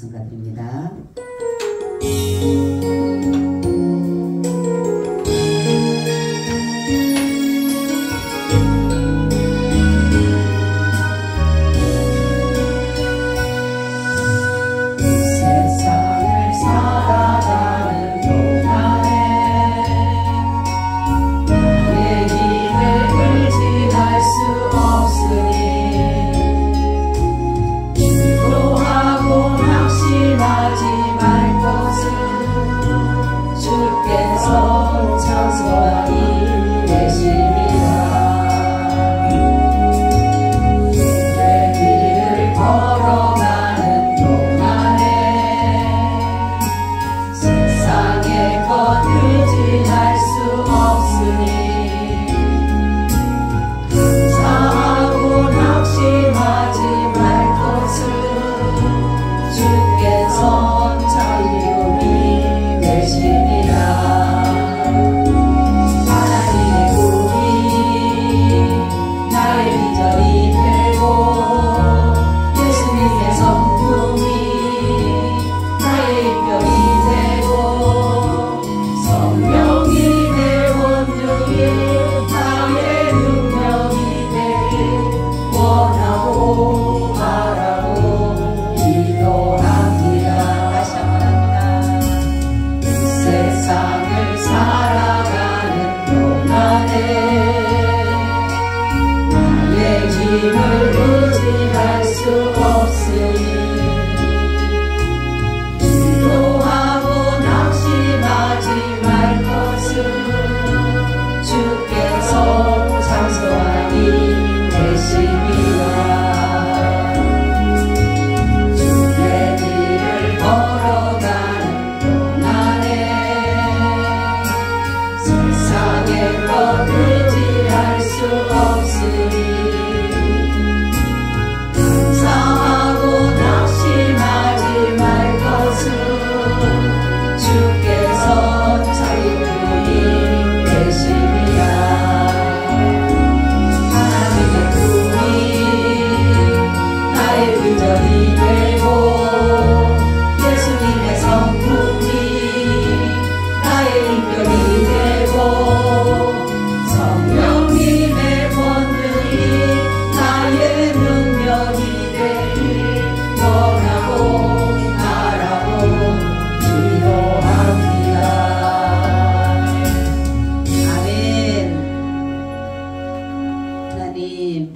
찬송가드립니다.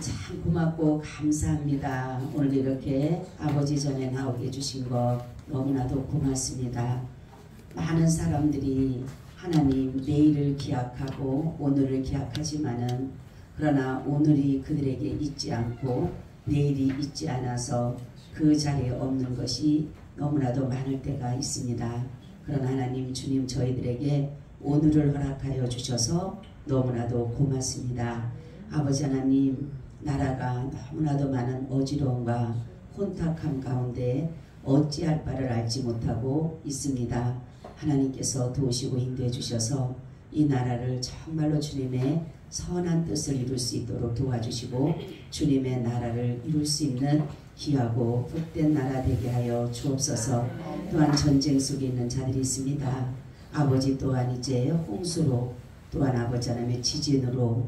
참 고맙고 감사합니다. 오늘 이렇게 아버지 전에 나오게 해주신 것 너무나도 고맙습니다. 많은 사람들이 하나님 내일을 기약하고 오늘을 기약하지만은 그러나 오늘이 그들에게 있지 않고 내일이 있지 않아서 그 자리에 없는 것이 너무나도 많을 때가 있습니다. 그러나 하나님 주님 저희들에게 오늘을 허락하여 주셔서 너무나도 고맙습니다. 아버지 하나님 나라가 너무나도 많은 어지러움과 혼탁함 가운데 어찌할 바를 알지 못하고 있습니다. 하나님께서 도우시고 인도해 주셔서 이 나라를 정말로 주님의 선한 뜻을 이룰 수 있도록 도와주시고 주님의 나라를 이룰 수 있는 귀하고 복된 나라 되게 하여 주옵소서. 또한 전쟁 속에 있는 자들이 있습니다. 아버지 또한 이제 홍수로 또한 아버지 하나님의 지진으로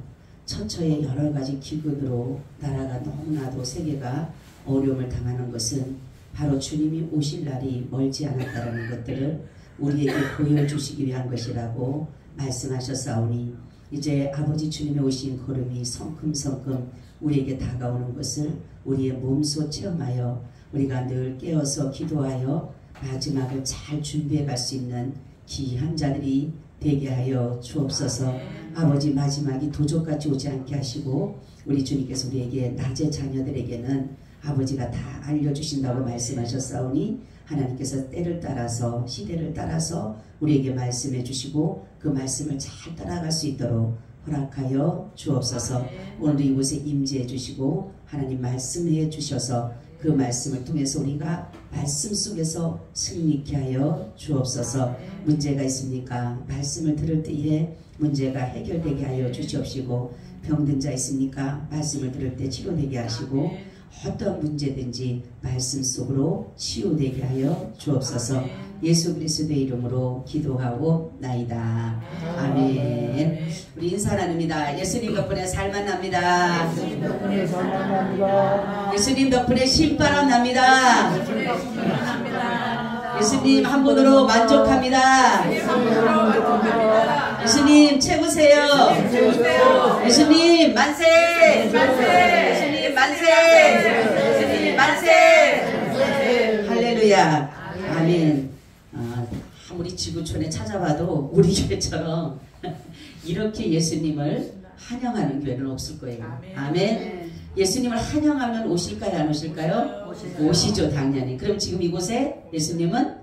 처처의 여러가지 기근으로 나라가 너무나도 세계가 어려움을 당하는 것은 바로 주님이 오실 날이 멀지 않았다는 것들을 우리에게 보여주시기 위한 것이라고 말씀하셨사오니 이제 아버지 주님의 오신 걸음이 성큼성큼 우리에게 다가오는 것을 우리의 몸소 체험하여 우리가 늘 깨어서 기도하여 마지막을 잘 준비해 갈 수 있는 귀한 자들이 되게 하여 주옵소서. 아버지 마지막이 도적같이 오지 않게 하시고 우리 주님께서 우리에게 낮의 자녀들에게는 아버지가 다 알려주신다고 말씀하셨사오니 하나님께서 때를 따라서 시대를 따라서 우리에게 말씀해 주시고 그 말씀을 잘 따라갈 수 있도록 허락하여 주옵소서. 오늘 이곳에 임재해 주시고 하나님 말씀해 주셔서 그 말씀을 통해서 우리가 말씀 속에서 승리케 하여 주옵소서. 문제가 있습니까? 말씀을 들을 때에 문제가 해결되게 하여 주시옵시고 병든 자 있습니까? 말씀을 들을 때 치료되게 하시고 어떤 문제든지 말씀 속으로 치유되게 하여 주옵소서. 예수 그리스도의 이름으로 기도하고 나이다. 아멘. 우리 인사 나눕니다. 예수님 덕분에 살만 납니다. 예수님 덕분에 신바람 납니다. 예수님 한 분으로 만족합니다. 예수님 최고세요. 예수님 만세. 예수님 만세. 예수님 만세. 할렐루야. 아멘. 아무리 지구촌에 찾아봐도 우리 교회처럼 이렇게 예수님을 환영하는 교회는 없을 거예요. 아멘. 예수님을 환영하면 오실까요? 안 오실까요? 오시죠, 당연히. 그럼 지금 이곳에 예수님은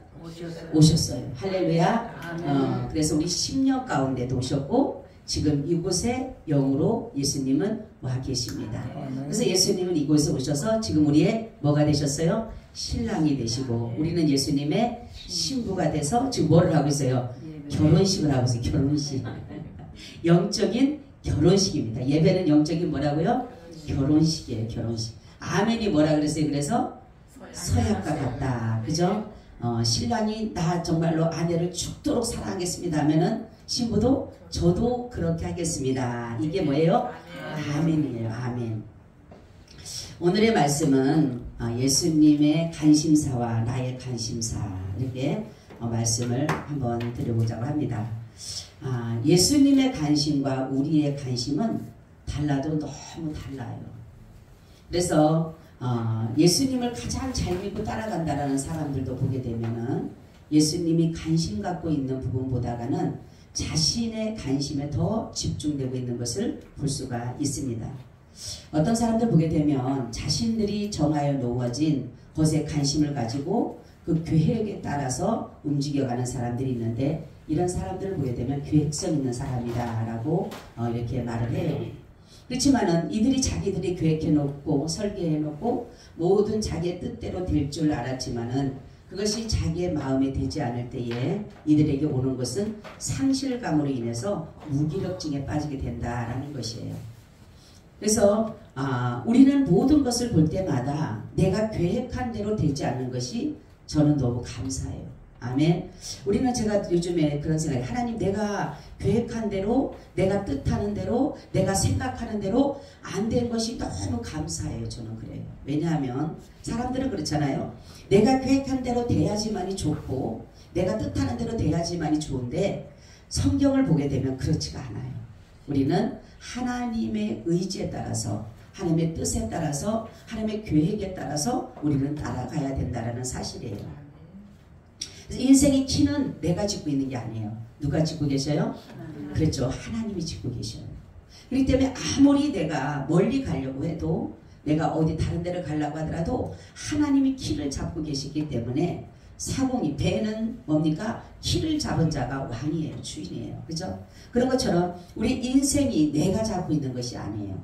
오셨어요. 할렐루야. 그래서 우리 심령 가운데도 오셨고 지금 이곳에 영으로 예수님은 와 계십니다. 그래서 예수님은 이곳에 오셔서 지금 우리의 뭐가 되셨어요? 신랑이 되시고 우리는 예수님의 신부가 돼서 지금 뭐를 하고 있어요? 결혼식을 하고 있어요. 결혼식. 영적인 결혼식입니다. 예배는 영적인 뭐라고요? 결혼식이에요. 결혼식. 아멘이 뭐라 그랬어요? 그래서 서약과 같다. 그죠? 신랑이 나 정말로 아내를 죽도록 사랑하겠습니다 하면은 신부도 저도 그렇게 하겠습니다. 이게 뭐예요? 아멘이에요. 아멘. 오늘의 말씀은 예수님의 관심사와 나의 관심사 이렇게 말씀을 한번 드려보자고 합니다. 예수님의 관심과 우리의 관심은 달라도 너무 달라요. 그래서 예수님을 가장 잘 믿고 따라간다라는 사람들도 보게 되면은 예수님이 관심 갖고 있는 부분보다는 자신의 관심에 더 집중되고 있는 것을 볼 수가 있습니다. 어떤 사람들 보게 되면 자신들이 정하여 놓아진 것에 관심을 가지고 그 계획에 따라서 움직여가는 사람들이 있는데 이런 사람들을 보게 되면 계획성 있는 사람이다 라고 이렇게 말을 해요. 그렇지만은 이들이 자기들이 계획해놓고 설계해놓고 모든 자기의 뜻대로 될 줄 알았지만은 그것이 자기의 마음에 되지 않을 때에 이들에게 오는 것은 상실감으로 인해서 무기력증에 빠지게 된다라는 것이에요. 그래서 우리는 모든 것을 볼 때마다 내가 계획한 대로 되지 않는 것이 저는 너무 감사해요. 아멘. 우리는 제가 요즘에 그런 생각이 하나님 내가 계획한 대로 내가 뜻하는 대로 내가 생각하는 대로 안 된 것이 너무 감사해요. 저는 그래요. 왜냐하면 사람들은 그렇잖아요. 내가 계획한 대로 돼야지만이 좋고 내가 뜻하는 대로 돼야지만이 좋은데 성경을 보게 되면 그렇지가 않아요. 우리는 하나님의 의지에 따라서 하나님의 뜻에 따라서 하나님의 계획에 따라서 우리는 따라가야 된다는 사실이에요. 그래서 인생의 키는 내가 짓고 있는 게 아니에요. 누가 짓고 계셔요? 그렇죠. 하나님이 짓고 계셔요. 그렇기 때문에 아무리 내가 멀리 가려고 해도 내가 어디 다른 데를 가려고 하더라도 하나님이 키를 잡고 계시기 때문에 사공이 배는 뭡니까? 키를 잡은 자가 왕이에요. 주인이에요. 그죠? 그런 것처럼 우리 인생이 내가 잡고 있는 것이 아니에요.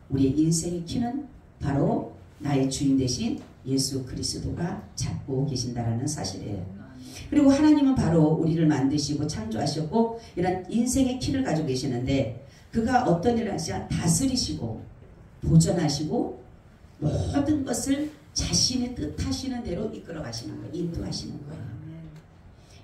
우리의 인생의 키는 바로 나의 주인 대신 예수 그리스도가 잡고 계신다라는 사실이에요. 그리고 하나님은 바로 우리를 만드시고 창조하셨고 이런 인생의 키를 가지고 계시는데 그가 어떤 일을 하시냐? 다스리시고 보존하시고 모든 것을 자신의 뜻하시는 대로 이끌어 가시는 거예요. 인도하시는 거예요.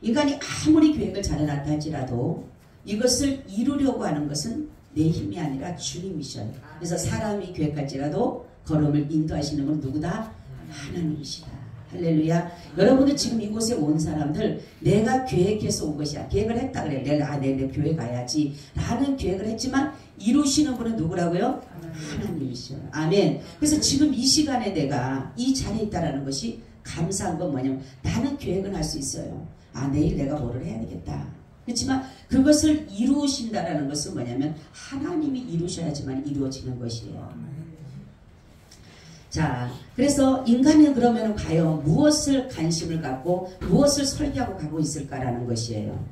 인간이 아무리 계획을 잘 해놨다 할지라도 이것을 이루려고 하는 것은 내 힘이 아니라 주님이셔요. 그래서 사람이 계획할지라도 걸음을 인도하시는 건 누구다? 하나님이시다. 할렐루야. 여러분은 지금 이곳에 온 사람들 내가 계획해서 온 것이야. 계획을 했다 그래. 내가 내 교회 가야지 라는 계획을 했지만 이루시는 분은 누구라고요? 하나님이셔요. 아멘. 그래서 지금 이 시간에 내가 이 자리에 있다라는 것이 감사한 건 뭐냐면 나는 계획은 할 수 있어요. 내일 내가 뭐를 해야 되겠다. 그렇지만 그것을 이루신다라는 것은 뭐냐면 하나님이 이루셔야지만 이루어지는 것이에요. 자, 그래서 인간은 그러면 과연 무엇을 관심을 갖고 무엇을 설계하고 가고 있을까라는 것이에요.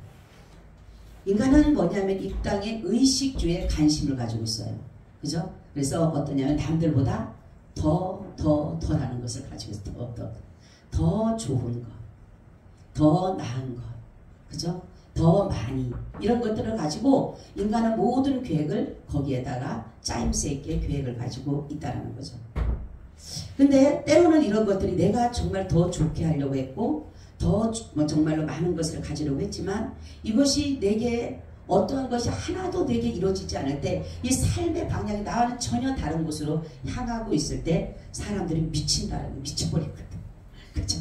인간은 뭐냐면 이 땅의 의식주에 관심을 가지고 있어요. 그죠? 그래서 어떠냐면 남들보다 더라는 것을 가지고 있어요. 더 좋은 것, 더 나은 것, 그죠? 더 많이 이런 것들을 가지고 인간은 모든 계획을 거기에다가 짜임새 있게 계획을 가지고 있다는 거죠. 근데 때로는 이런 것들이 내가 정말 더 좋게 하려고 했고 더 정말로 많은 것을 가지려고 했지만 이것이 내게 어떠한 것이 하나도 내게 이루어지지 않을 때 이 삶의 방향이 나와는 전혀 다른 곳으로 향하고 있을 때 사람들이 미쳐버리거든. 그렇죠?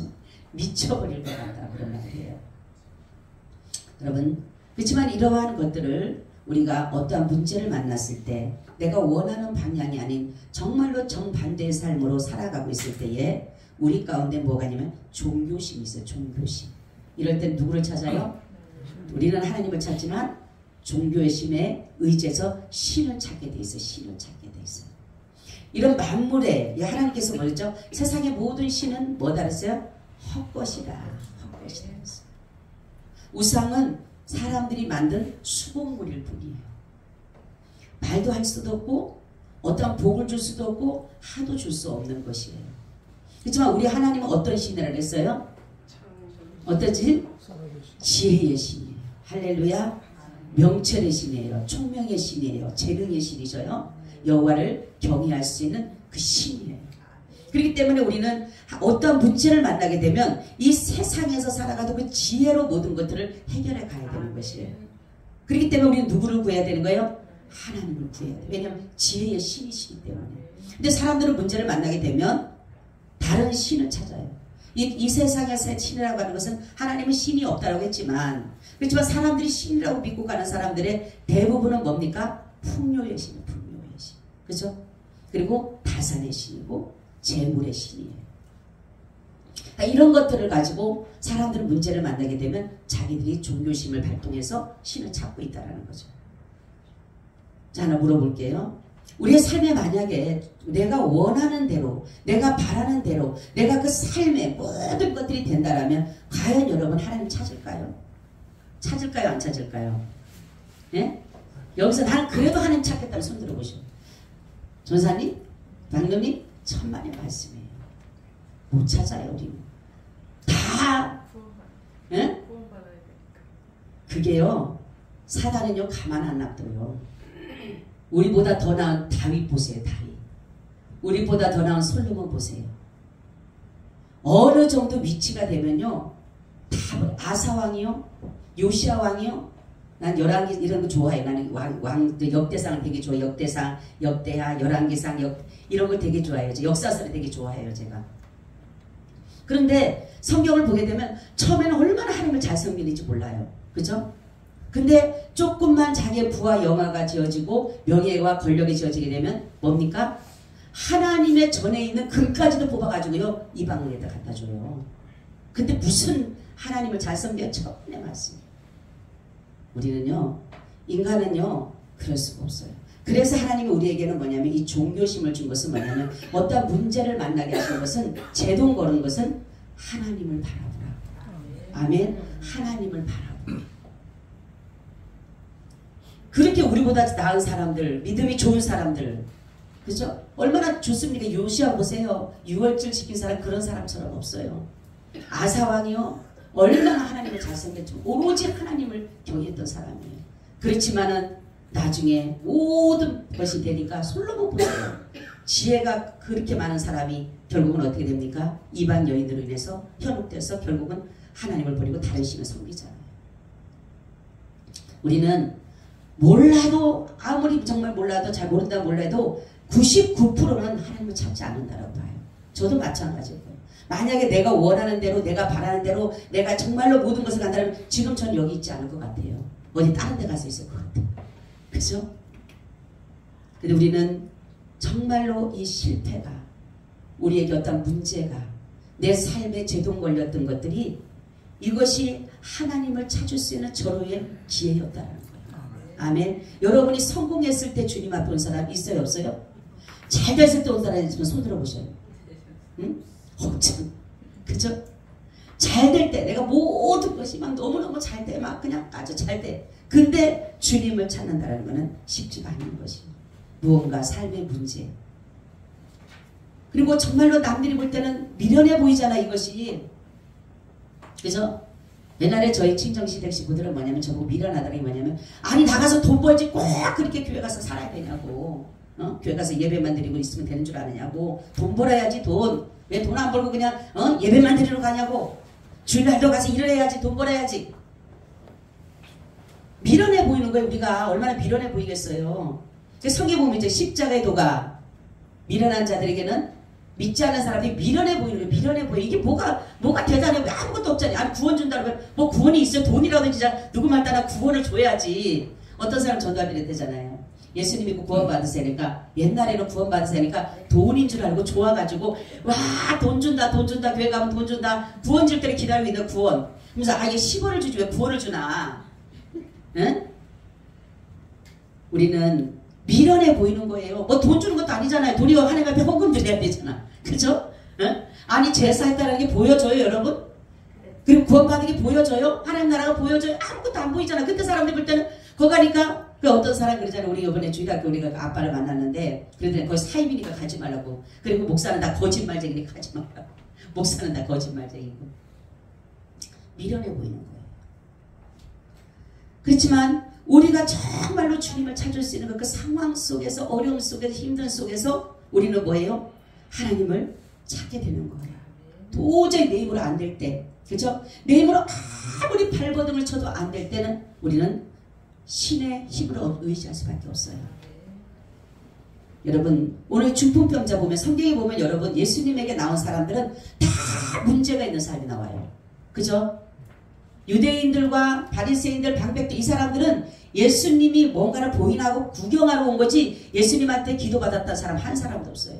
미쳐버릴 것 같다 그런 말이에요. 여러분 그렇지만 이러한 것들을 우리가 어떠한 문제를 만났을 때 내가 원하는 방향이 아닌 정말로 정반대의 삶으로 살아가고 있을 때에 우리 가운데 뭐가 있냐면 종교심이 있어요. 종교심. 이럴 때 누구를 찾아요? 우리는 하나님을 찾지만 종교의 심에 의지해서 신을 찾게 돼 있어요. 신을 찾게 돼 있어요. 이런 만물에 하나님께서 뭐랬죠? 세상의 모든 신은 뭐다 그랬어요? 헛것이다. 헛것이다 그랬어요. 우상은 사람들이 만든 수공물일 뿐이에요. 말도 할 수도 없고 어떤 복을 줄 수도 없고 하도 줄 수 없는 것이에요. 그렇지만 우리 하나님은 어떤 신이라 그랬어요? 어떠지? 지혜의 신이에요. 할렐루야. 명철의 신이에요. 총명의 신이에요. 재능의 신이셔요. 여호와를 경외할 수 있는 그 신이에요. 그렇기 때문에 우리는 어떠한 문제를 만나게 되면 이 세상에서 살아가도 그 지혜로 모든 것들을 해결해 가야 되는 것이에요. 그렇기 때문에 우리는 누구를 구해야 되는 거예요? 하나님을 구해야 돼요. 왜냐하면 지혜의 신이시기 때문에. 근데 사람들은 문제를 만나게 되면 다른 신을 찾아요. 이 세상에서의 신이라고 하는 것은 하나님은 신이 없다고 했지만 그렇지만 사람들이 신이라고 믿고 가는 사람들의 대부분은 뭡니까? 풍요의 신이에요. 풍요의 신. 그렇죠? 그리고 다산의 신이고 재물의 신이에요. 이런 것들을 가지고 사람들은 문제를 만나게 되면 자기들이 종교심을 발동해서 신을 찾고 있다는 거죠. 자, 하나 물어볼게요. 우리의 삶에 만약에 내가 원하는 대로 내가 바라는 대로 내가 그 삶의 모든 것들이 된다라면 과연 여러분 하나님 찾을까요? 찾을까요? 안 찾을까요? 예? 여기서 나는 그래도 하나님 찾겠다는 손 들어보시오. 전사님? 장로님? 천만의 말씀이에요. 못 찾아요 우리는. 다 예? 그게요 사단은요 가만 안 놔둬요. 우리보다 더 나은 다윗 보세요. 다윗. 우리보다 더 나은 솔로몬 보세요. 어느 정도 위치가 되면요 다 아사왕이요 요시아왕이요 난 열왕기 이런 거 좋아해. 나는 역대상을 되게 좋아해. 역대상, 역대하, 열왕기상 이런 걸 되게 좋아해요. 역사서를 되게 좋아해요 제가. 그런데 성경을 보게 되면 처음에는 얼마나 하나님을 잘 섬기는지 몰라요. 그죠? 근데 조금만 자기의 부와 영화가 지어지고 명예와 권력이 지어지게 되면 뭡니까? 하나님의 전에 있는 금까지도 뽑아가지고요 이방인에다 갖다 줘요. 근데 무슨 하나님을 잘 섬겨? 처음에 말씀이에요. 우리는요 인간은요 그럴 수가 없어요. 그래서 하나님이 우리에게는 뭐냐면 이 종교심을 준 것은 뭐냐면 어떤 문제를 만나게 하신 것은 제동 거는 것은 하나님을 바라보라. 아멘. 하나님을 바라보라. 그렇게 우리보다 나은 사람들, 믿음이 좋은 사람들, 그죠? 얼마나 좋습니까? 요시아 보세요. 6월절 지킨 사람 그런 사람처럼 없어요. 아사왕이요. 얼마나 하나님을 잘 섬겼죠. 오로지 하나님을 경외했던 사람이에요. 그렇지만은 나중에 모든 것이 되니까 솔로몬 보세요. 지혜가 그렇게 많은 사람이 결국은 어떻게 됩니까? 이방 여인으로 인해서 현혹돼서 결국은 하나님을 버리고 다른 신을 섬기잖아요. 우리는 몰라도 아무리 정말 몰라도 잘 모른다고 몰라도 99%는 하나님을 찾지 않는다라고 봐요. 저도 마찬가지고요. 만약에 내가 원하는 대로 내가 바라는 대로 내가 정말로 모든 것을 간다면 지금 전 여기 있지 않을 것 같아요. 어디 다른 데 가서 있을 것 같아요. 그죠? 근데 우리는 정말로 이 실패가 우리에게 어떤 문제가 내 삶에 제동 걸렸던 것들이 이것이 하나님을 찾을 수 있는 절호의 기회였다는 거예요. 아멘. 여러분이 성공했을 때 주님 앞에 온 사람 있어요? 없어요? 잘 됐을 때 온 사람 있으면 손 들어보셔요. 응? 참. 그죠? 잘 될 때 내가 모든 것이 막 너무너무 잘 돼. 막 그냥 아주 잘 돼. 근데 주님을 찾는다는 것은 쉽지가 않은 것입니다. 무언가 삶의 문제. 그리고 정말로 남들이 볼 때는 미련해 보이잖아 이것이. 그죠? 옛날에 저희 친정시댁 식구들은 뭐냐면 저보고 미련하다는 게 뭐냐면 아니 나가서 돈 벌지 꼭 그렇게 교회 가서 살아야 되냐고 교회 가서 예배만 드리고 있으면 되는 줄 아느냐고 돈 벌어야지 돈 왜 돈 안 벌고 그냥 예배만 드리러 가냐고 주일날도 가서 일을 해야지 돈 벌어야지 미련해 보이는 거예요. 우리가 얼마나 미련해 보이겠어요. 성경에 보면 이제 십자가의 도가 미련한 자들에게는 믿지 않는 사람들이 미련해 보이는 거예요. 미련해 보여. 이게 뭐가 대단해. 왜 아무것도 없잖아요. 아니 구원 준다고 뭐 구원이 있어요. 돈이라도 진짜 누구 말따나 구원을 줘야지. 어떤 사람 전도할 때 되잖아요. 예수님 믿고 구원 받으세니까 옛날에는 구원 받으세니까 돈인 줄 알고 좋아가지고 와 돈 준다 돈 준다 교회 가면 돈 준다 구원 줄 때를 기다리고 있는 구원. 그러면서 아 이게 10원을 주지 왜 구원을 주나. 응? 우리는 미련해 보이는 거예요. 뭐 돈 주는 것도 아니잖아요. 돈이 하나님 앞에 헌금 드려야 되잖아. 그죠? 응? 아니 제사했다는 게 보여져요 여러분? 그리고 구원받은 게 보여져요? 하나님 나라가 보여져요? 아무것도 안 보이잖아. 그때 사람들 볼 때는 거기 가니까 그 어떤 사람 그러잖아요. 우리 이번에 주일학교 우리가 아빠를 만났는데 그러더니 거기 사입이니까 가지 말라고. 그리고 목사는 다 거짓말쟁이니까 가지 말라고. 목사는 다 거짓말쟁이고. 미련해 보이는 거예요. 그렇지만 우리가 정말로 주님을 찾을 수 있는 그 상황 속에서 어려움 속에서 힘든 속에서 우리는 뭐예요? 하나님을 찾게 되는 거예요. 도저히 내 힘으로 안 될 때 그죠? 내 힘으로 아무리 발버둥을 쳐도 안 될 때는 우리는 신의 힘으로 의지할 수밖에 없어요. 여러분 오늘 중풍병자 보면 성경에 보면 여러분 예수님에게 나온 사람들은 다 문제가 있는 사람이 나와요. 그죠? 유대인들과 바리새인들 방백들 이 사람들은 예수님이 뭔가를 보인하고 구경하러 온 거지 예수님한테 기도받았다는 사람 한 사람도 없어요.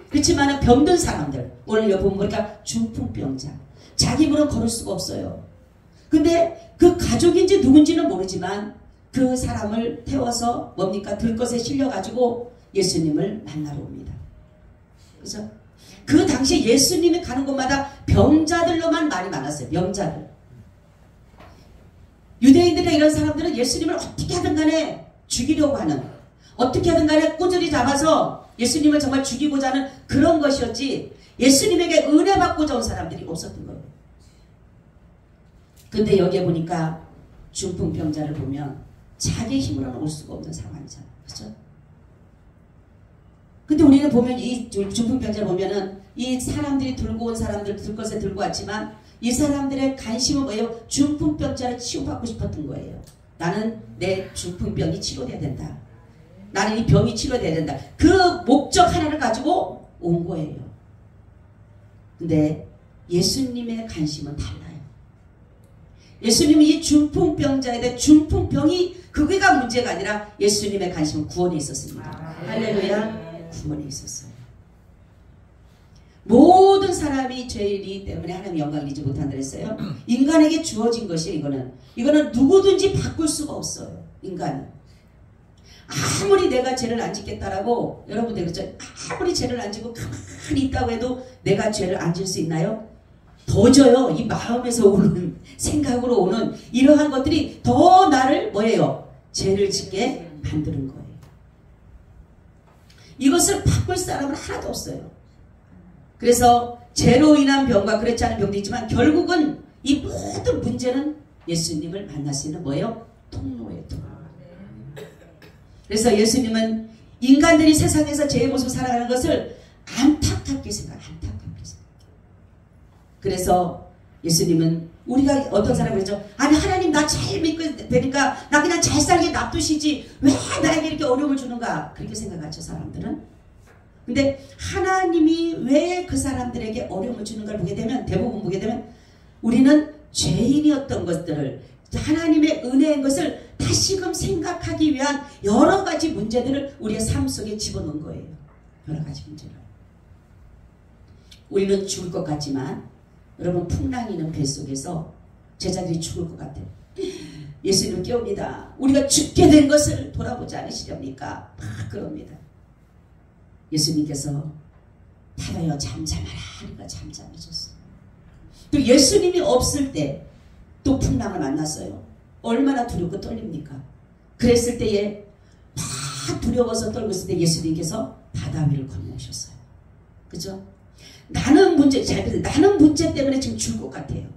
그렇지만 병든 사람들 오늘 여기 보면 보니까 중풍병자 자기 물은 걸을 수가 없어요. 근데 그 가족인지 누군지는 모르지만 그 사람을 태워서 뭡니까 들것에 실려가지고 예수님을 만나러 옵니다. 그죠? 그 당시에 예수님이 가는 곳마다 병자들로만 말이 많았어요. 병자들. 유대인들이나 이런 사람들은 예수님을 어떻게 하든 간에 죽이려고 하는 어떻게 하든 간에 꼬투리 잡아서 예수님을 정말 죽이고자 하는 그런 것이었지 예수님에게 은혜 받고자 온 사람들이 없었던 거예요. 근데 여기에 보니까 중풍병자를 보면 자기 힘으로는 올 수가 없는 상황이잖아요. 그죠? 근데 우리는 보면 이 중풍병자를 보면은 이 사람들이 들고 온 사람들 들것에 들고 왔지만 이 사람들의 관심은 뭐예요? 중풍병자를 치유받고 싶었던 거예요. 나는 내 중풍병이 치료돼야 된다. 나는 이 병이 치료돼야 된다. 그 목적 하나를 가지고 온 거예요. 근데 예수님의 관심은 달라요. 예수님이 이 중풍병자에 대해 중풍병이 그게가 문제가 아니라 예수님의 관심은 구원에 있었습니다. 할렐루야. 구원에 있었어요. 모든 사람이 죄이기 때문에 하나님 영광을 잊지 못한다 그랬어요. 인간에게 주어진 것이에요. 이거는 누구든지 바꿀 수가 없어요. 인간은. 아무리 내가 죄를 안 짓겠다라고 여러분들 그렇죠? 아무리 죄를 안 지고 가만히 있다고 해도 내가 죄를 안 질 수 있나요? 더 져요. 이 마음에서 오는 생각으로 오는 이러한 것들이 더 나를 뭐예요? 죄를 짓게 만드는 거예요. 이것을 바꿀 사람은 하나도 없어요. 그래서 죄로 인한 병과 그렇지 않은 병도 있지만 결국은 이 모든 문제는 예수님을 만날 수 있는 뭐예요? 통로예요. 통로. 그래서 예수님은 인간들이 세상에서 죄의 모습을 살아가는 것을 안타깝게 생각해요. 그래서 예수님은 우리가 어떤 사람이 그러죠. 아니 하나님 나 잘 믿고 되니까 나 그냥 잘 살게 놔두시지 왜 나에게 이렇게 어려움을 주는가 그렇게 생각하죠 사람들은. 근데 하나님이 왜 그 사람들에게 어려움을 주는가를 보게 되면 대부분 보게 되면 우리는 죄인이었던 것들을 하나님의 은혜인 것을 다시금 생각하기 위한 여러 가지 문제들을 우리의 삶 속에 집어넣은 거예요. 여러 가지 문제를. 우리는 죽을 것 같지만 여러분 풍랑이 있는 배 속에서 제자들이 죽을 것 같아요. 예수님을 깨웁니다. 우리가 죽게 된 것을 돌아보지 않으시렵니까? 막 그럽니다. 예수님께서 바다여 잠잠하라 하니까 잠잠해졌어요. 또 예수님이 없을 때 또 풍랑을 만났어요. 얼마나 두렵고 떨립니까? 그랬을 때에 막 두려워서 떨고 있을 때 예수님께서 바다 위를 건너오셨어요. 그죠? 나는 문제, 잘 들으세요. 나는 문제 때문에 지금 죽을 것 같아요.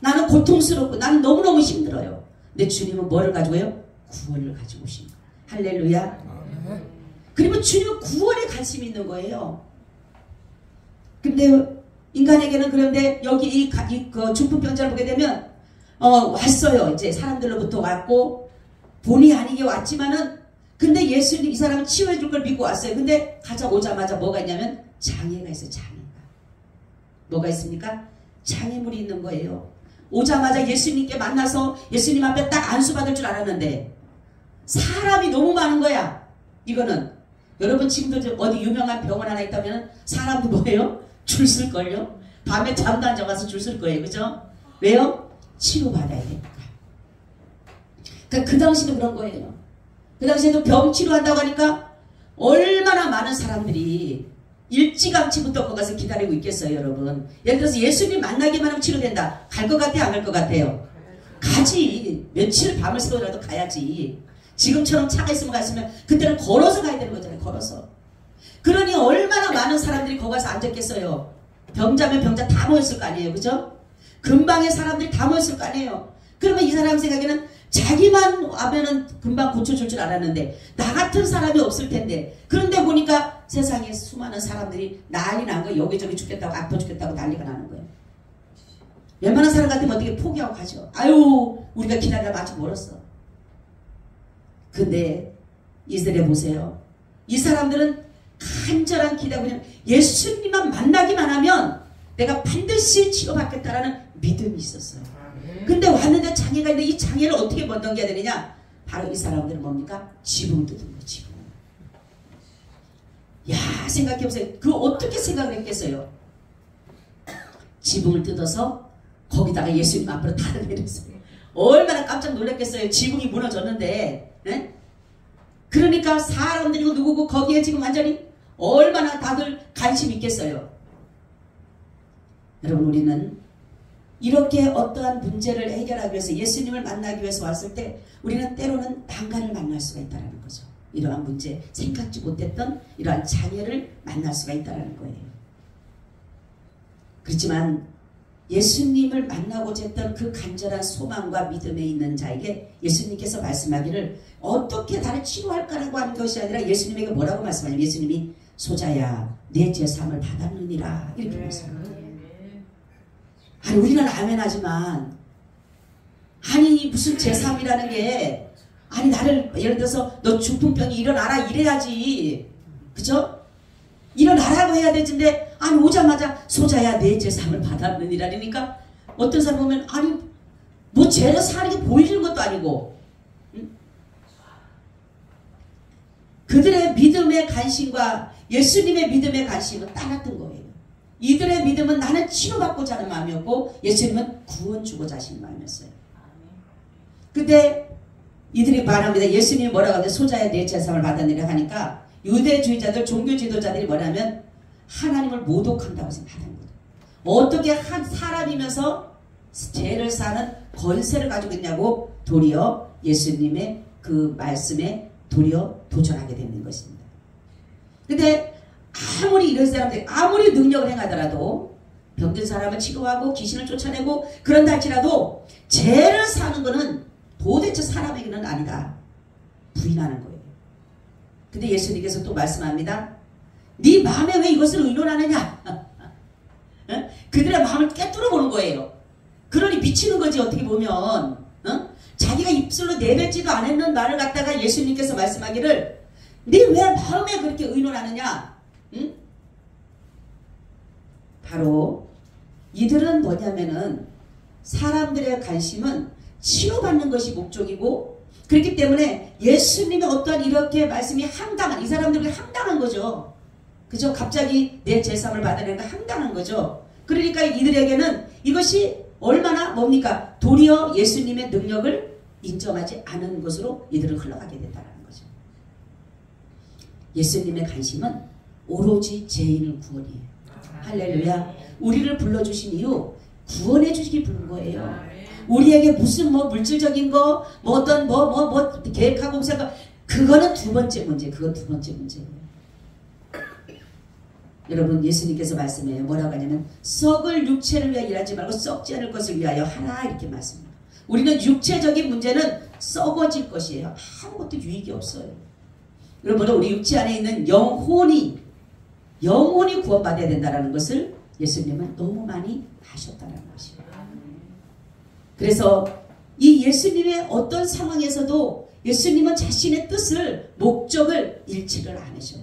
나는 고통스럽고 나는 너무너무 힘들어요. 근데 주님은 뭐를 가지고요? 구원을 가지고 오신 거예요. 할렐루야. 그리고 주님은 구원에 관심이 있는 거예요. 근데 인간에게는 그런데 여기 그 중풍병자를 보게 되면 왔어요. 이제 사람들로부터 왔고 본의 아니게 왔지만은 근데 예수님 이 사람은 치유해 줄 걸 믿고 왔어요. 근데 오자마자 뭐가 있냐면 장애가 있어요. 장애가. 뭐가 있습니까? 장애물이 있는 거예요. 오자마자 예수님께 만나서 예수님 앞에 딱 안수받을 줄 알았는데 사람이 너무 많은 거야. 이거는 여러분 지금도 어디 유명한 병원 하나 있다면 사람도 뭐예요? 줄 쓸걸요? 밤에 잠도 안 자가서 줄 쓸 거예요. 그죠? 왜요? 치료받아야 되니까. 그러니까 그 당시도 그런 거예요. 그 당시에도 병 치료한다고 하니까 얼마나 많은 사람들이 일찌감치부터 거기 가서 기다리고 있겠어요, 여러분. 예를 들어서 예수님 만나기만 하면 치료된다. 갈 것 같아요? 안 갈 것 같아요? 가지. 며칠 밤을 새우라도 가야지. 지금처럼 차가 있으면 갔으면 그때는 걸어서 가야 되는 거잖아요. 걸어서. 그러니 얼마나 많은 사람들이 거기 가서 앉았겠어요. 병자면 병자 다 모였을 거 아니에요. 그죠? 근방에 사람들이 다 모였을 거 아니에요. 그러면 이 사람 생각에는 자기만 와면은 금방 고쳐줄 줄 알았는데 나 같은 사람이 없을 텐데 그런데 보니까 세상에 수많은 사람들이 난리 난 거예요. 여기저기 죽겠다고 아파 죽겠다고 난리가 나는 거예요. 웬만한 사람 같으면 어떻게 포기하고 가죠. 아유 우리가 기다리다 아직 멀었어. 근데 이스라엘 보세요. 이 사람들은 간절한 기대하고 그냥 예수님만 만나기만 하면 내가 반드시 치료받겠다라는 믿음이 있었어요. 근데 왔는데 장애가 있는데 이 장애를 어떻게 넘겨야 되느냐? 바로 이 사람들은 뭡니까? 지붕을 뜯은 거예요. 지붕. 야 생각해보세요. 그거 어떻게 생각을 했겠어요? 지붕을 뜯어서 거기다가 예수님 앞으로 다 내렸어요. 얼마나 깜짝 놀랐겠어요. 지붕이 무너졌는데. 네? 그러니까 사람들이 누구고 거기에 지금 완전히 얼마나 다들 관심 있겠어요. 여러분 우리는 이렇게 어떠한 문제를 해결하기 위해서 예수님을 만나기 위해서 왔을 때 우리는 때로는 난간을 만날 수가 있다는 거죠. 이러한 문제, 생각지 못했던 이러한 장애를 만날 수가 있다는 거예요. 그렇지만 예수님을 만나고자 했던 그 간절한 소망과 믿음에 있는 자에게 예수님께서 말씀하기를 어떻게 나를 치료할까라고 하는 것이 아니라 예수님에게 뭐라고 말씀하냐면 예수님이 소자야 내 제사함을 받았느니라 이렇게 말씀합니다. 아니 우리는 아멘하지만 아니 무슨 제사함이라는 게 아니 나를 예를 들어서 너 중풍병이 일어나라 이래야지 그죠? 일어나라고 해야 되는데 아니 오자마자 소자야 내 제사함을 받았느니라 그러니까 어떤 사람 보면 아니 뭐 죄를 사는 게 보이는 것도 아니고 응? 그들의 믿음의 관심과 예수님의 믿음의 관심은 따랐던 거예요. 이들의 믿음은 나는 치료받고자 하는 마음이었고 예수님은 구원 주고자 하시는 마음이었어요. 근데 이들이 말합니다. 예수님이 뭐라고 하는데 소자야 내 제사함을 받았느니라 하니까 유대주의자들 종교 지도자들이 뭐냐면 하나님을 모독한다고 생각하는 거예요. 어떻게 한 사람이면서 죄를 사는 권세를 가지고 있냐고 도리어 예수님의 그 말씀에 도리어 도전하게 되는 것입니다. 근데 아무리 이런 사람들이 아무리 능력을 행하더라도 병든 사람을 치료하고 귀신을 쫓아내고 그런다 할지라도 죄를 사는 것은 도대체 사람에게는 아니다. 부인하는 거예요. 근데 예수님께서 또 말씀합니다. 네 마음에 왜 이것을 의논하느냐? 그들의 마음을 깨뚫어 보는 거예요. 그러니 미치는 거지 어떻게 보면. 자기가 입술로 내뱉지도 않았는 말을 갖다가 예수님께서 말씀하기를 네 왜 마음에 그렇게 의논하느냐? 응? 바로 이들은 뭐냐면은 사람들의 관심은 치료받는 것이 목적이고 그렇기 때문에 예수님의 어떠한 이렇게 말씀이 황당한 이 사람들이 황당한 거죠. 그죠? 갑자기 내 제사함을 받아내니까 황당한 거죠. 그러니까 이들에게는 이것이 얼마나 뭡니까? 도리어 예수님의 능력을 인정하지 않은 것으로 이들은 흘러가게 된다는 거죠. 예수님의 관심은 오로지 죄인을 구원이에요. 할렐루야. 우리를 불러주신 이유 구원해 주시기 부른 거예요. 우리에게 무슨 뭐 물질적인 거, 뭐 어떤 뭐 계획하고 생각 그거는 두 번째 문제. 그건 두 번째 문제예요. 여러분 예수님께서 말씀해요. 뭐라고 하냐면 썩을 육체를 위하여 일하지 말고 썩지 않을 것을 위하여 하라 이렇게 말씀합니다. 우리는 육체적인 문제는 썩어질 것이에요. 아무것도 유익이 없어요. 여러분 우리 육체 안에 있는 영혼이 구원받아야 된다는 것을 예수님은 너무 많이 하셨다는 것이에요. 그래서 이 예수님의 어떤 상황에서도 예수님은 자신의 뜻을 목적을 잃지를 않으셔요.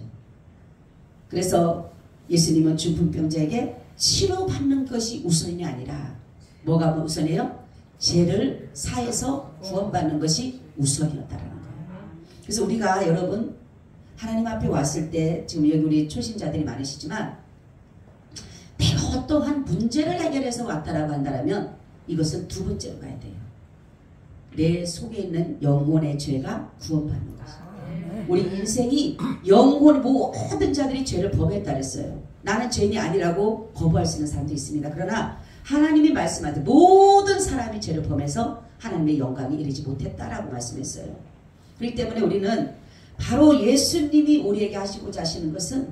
그래서 예수님은 중풍병자에게 치료받는 것이 우선이 아니라 뭐가 우선이에요? 죄를 사해서 구원받는 것이 우선이었다는 거예요. 그래서 우리가 여러분 하나님 앞에 왔을 때 지금 여기 우리 초신자들이 많으시지만 내가 어떠한 문제를 해결해서 왔다라고 한다면 이것은 두 번째로 가야 돼요. 내 속에 있는 영혼의 죄가 구원받는 것이에요. 우리 인생이 영혼 모든 자들이 죄를 범했다 그랬어요. 나는 죄인이 아니라고 거부할 수 있는 사람도 있습니다. 그러나 하나님이 말씀하듯 모든 사람이 죄를 범해서 하나님의 영광에 이르지 못했다라고 말씀했어요. 그렇기 때문에 우리는 바로 예수님이 우리에게 하시고자 하시는 것은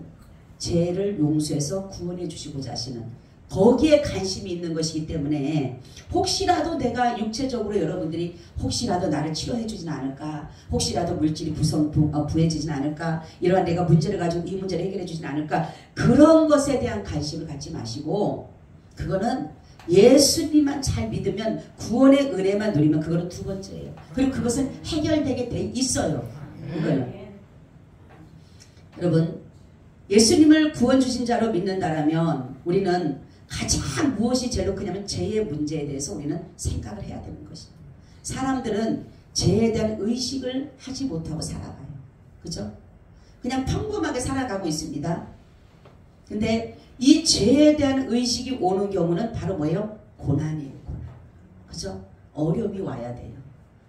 죄를 용서해서 구원해 주시고자 하시는 거기에 관심이 있는 것이기 때문에 혹시라도 내가 육체적으로 여러분들이 혹시라도 나를 치료해 주진 않을까, 혹시라도 물질이 부해지진 않을까, 이러한 내가 문제를 가지고 이 문제를 해결해 주진 않을까, 그런 것에 대한 관심을 갖지 마시고 그거는 예수님만 잘 믿으면 구원의 은혜만 누리면 그거는 두 번째예요. 그리고 그것은 해결되게 돼 있어요. 여러분 예수님을 구원 주신 자로 믿는다라면 우리는 가장 무엇이 제일 크냐면 죄의 문제에 대해서 우리는 생각을 해야 되는 것입니다. 사람들은 죄에 대한 의식을 하지 못하고 살아가요. 그죠? 그냥 평범하게 살아가고 있습니다. 근데 이 죄에 대한 의식이 오는 경우는 바로 뭐예요? 고난이에요. 고난. 그죠? 어려움이 와야 돼요.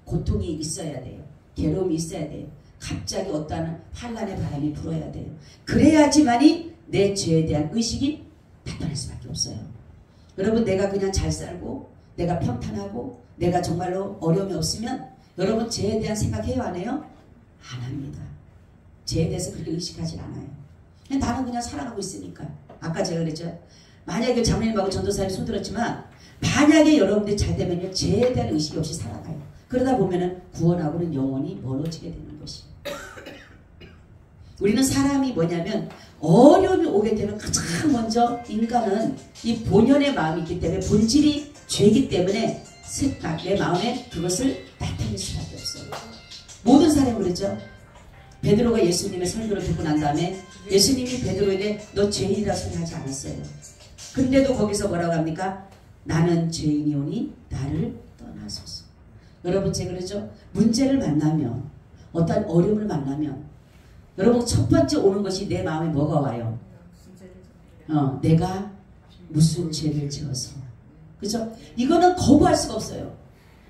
고통이 있어야 돼요. 괴로움이 있어야 돼요. 갑자기 어떠한 환란의 바람이 불어야 돼요. 그래야지만이 내 죄에 대한 의식이 나타날 수밖에 없어요. 여러분 내가 그냥 잘 살고 내가 평탄하고 내가 정말로 어려움이 없으면 여러분 죄에 대한 생각해요? 안 해요? 안 합니다. 죄에 대해서 그렇게 의식하지 않아요. 나는 그냥 살아가고 있으니까. 아까 제가 그랬죠. 만약에 장로님하고 전도사님 손들었지만 만약에 여러분들이 잘 되면요 죄에 대한 의식이 없이 살아가요. 그러다 보면은 구원하고는 영원히 멀어지게 되는 것이에요. 우리는 사람이 뭐냐면 어려움이 오게 되면 가장 먼저 인간은 이 본연의 마음이 있기 때문에 본질이 죄이기 때문에 내 마음에 그것을 나타낼 수밖에 없어요. 모든 사람이 그랬죠. 베드로가 예수님의 설교를 듣고 난 다음에 예수님이 베드로에게 너 죄인이라 소리 하지 않았어요. 근데도 거기서 뭐라고 합니까? 나는 죄인이오니 나를 떠나소서. 여러분 제가 그러죠. 문제를 만나면 어떤 어려움을 만나면 여러분 첫 번째 오는 것이 내 마음에 뭐가 와요? 내가 무슨 죄를 지어서. 그죠? 이거는 거부할 수가 없어요.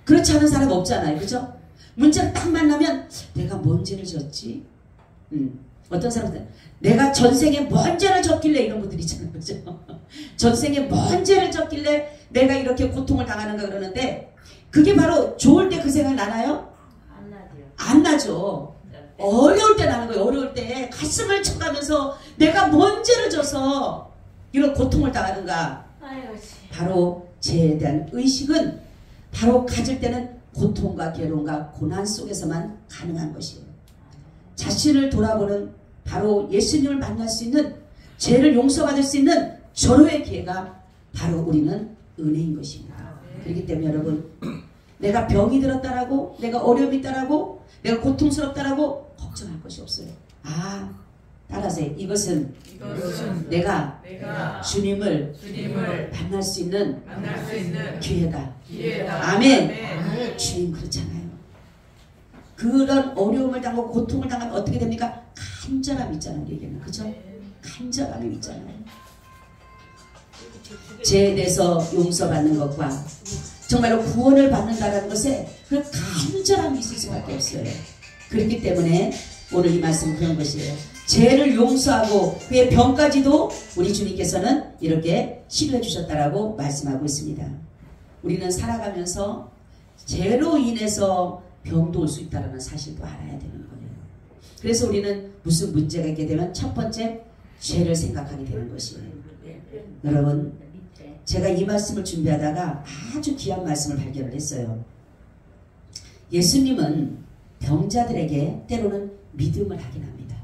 그렇지 않은 사람 없잖아요. 그죠? 문제를 딱 만나면 내가 뭔 죄를 지었지? 어떤 사람들 내가 전생에 뭔 죄를 졌길래 이런 분들 있잖아요. 그죠? 전생에 뭔 죄를 졌길래 내가 이렇게 고통을 당하는가 그러는데 그게 바로 좋을 때 그 생각 나나요? 안 나죠. 안 나죠. 어려울 때 나는 거예요. 어려울 때 가슴을 쳐가면서 내가 뭔 죄를 져서 이런 고통을 당하는가. 바로 죄에 대한 의식은 바로 가질 때는 고통과 괴로움과 고난 속에서만 가능한 것이에요. 자신을 돌아보는 바로 예수님을 만날 수 있는 죄를 용서받을 수 있는 절호의 기회가 바로 우리는 은혜인 것입니다. 그렇기 때문에 여러분 내가 병이 들었다라고 내가 어려움이 있다라고 내가 고통스럽다라고 걱정할 것이 없어요. 따라서 이것은 내가 주님을 만날 수 있는 기회다. 아멘. 주님 그렇잖아요. 그런 어려움을 당하고 고통을 당하면 어떻게 됩니까? 간절함이 있잖아요. 우리에게는. 그죠? 간절함이 있잖아요. 죄에 대해서 용서받는 것과 정말로 구원을 받는다는 것에 그 간절함이 있을 수밖에 없어요. 그렇기 때문에 오늘 이 말씀은 그런 것이에요. 죄를 용서하고 그의 병까지도 우리 주님께서는 이렇게 치료해 주셨다라고 말씀하고 있습니다. 우리는 살아가면서 죄로 인해서 병도 올 수 있다는 사실도 알아야 되는 거예요. 그래서 우리는 무슨 문제가 있게 되면 첫 번째 죄를 생각하게 되는 것이에요. 여러분, 제가 이 말씀을 준비하다가 아주 귀한 말씀을 발견을 했어요. 예수님은 병자들에게 때로는 믿음을 하긴 합니다.